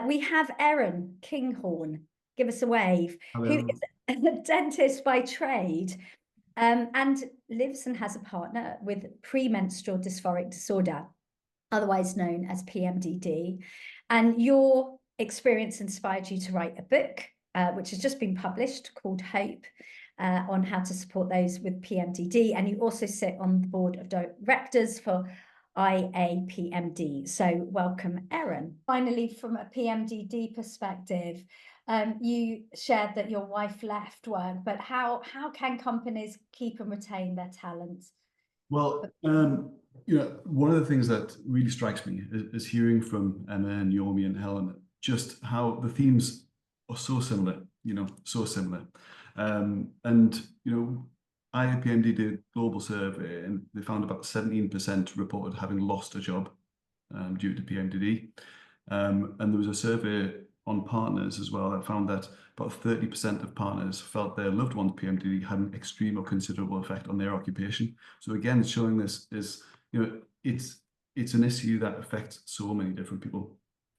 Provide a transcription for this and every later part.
We have Aaron Kinghorn. Give us a wave. Who Hello. is a dentist by trade, and lives and has a partner with premenstrual dysphoric disorder, otherwise known as PMDD. And your experience inspired you to write a book, which has just been published, called Hope, on how to support those with PMDD. And you also sit on the board of directors for IAPMD. So welcome, Aaron. Finally, from a PMDD perspective, you shared that your wife left work, but how can companies keep and retain their talent? Well, one of the things that really strikes me is hearing from Emma and Yomi and Helen just how the themes are so similar, so similar. IAPMD did a global survey and they found about 17% reported having lost a job due to PMDD. And there was a survey on partners as well that found that about 30% of partners felt their loved one's PMDD had an extreme or considerable effect on their occupation. So again, it's showing this is, it's an issue that affects so many different people.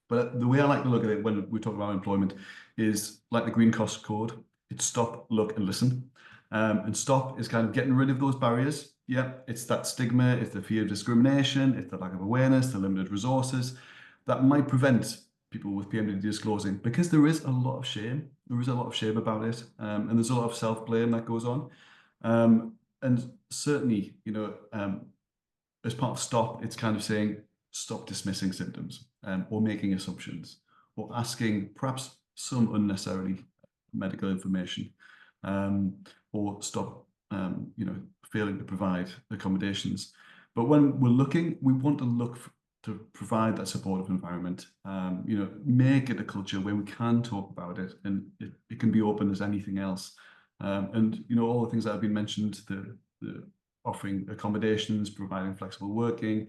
But the way I like to look at it when we talk about employment is like the Green Cross Code. It's stop, look, and listen. And stop is kind of getting rid of those barriers. Yeah, it's that stigma, it's the fear of discrimination, it's the lack of awareness, the limited resources that might prevent people with PMDD disclosing, because there is a lot of shame. There is a lot of shame about it, and there's a lot of self-blame that goes on. And certainly, as part of stop, it's kind of saying stop dismissing symptoms, or making assumptions, or asking perhaps some unnecessarily medical information, or stop, failing to provide accommodations. But when we're looking, we want to look to provide that supportive environment, make it a culture where we can talk about it and it can be open as anything else. All the things that have been mentioned, the offering accommodations, providing flexible working,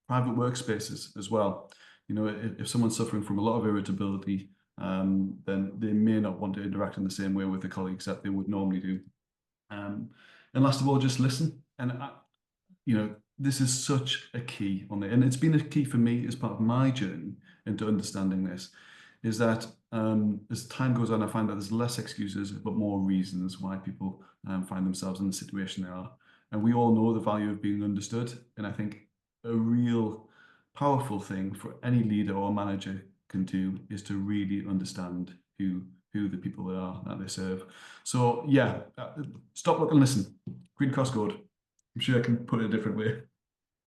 private workspaces as well. If someone's suffering from a lot of irritability, then they may not want to interact in the same way with the colleagues that they would normally do. And last of all, just listen. And, this is such a key on it. And it's been a key for me as part of my journey into understanding this, is that as time goes on, I find that there's less excuses, but more reasons why people find themselves in the situation they are. And we all know the value of being understood. And I think a real powerful thing for any leader or manager can do is to really understand who the people are that they serve. So yeah, stop, look, and listen. Green Cross Code. I'm sure I can put it a different way.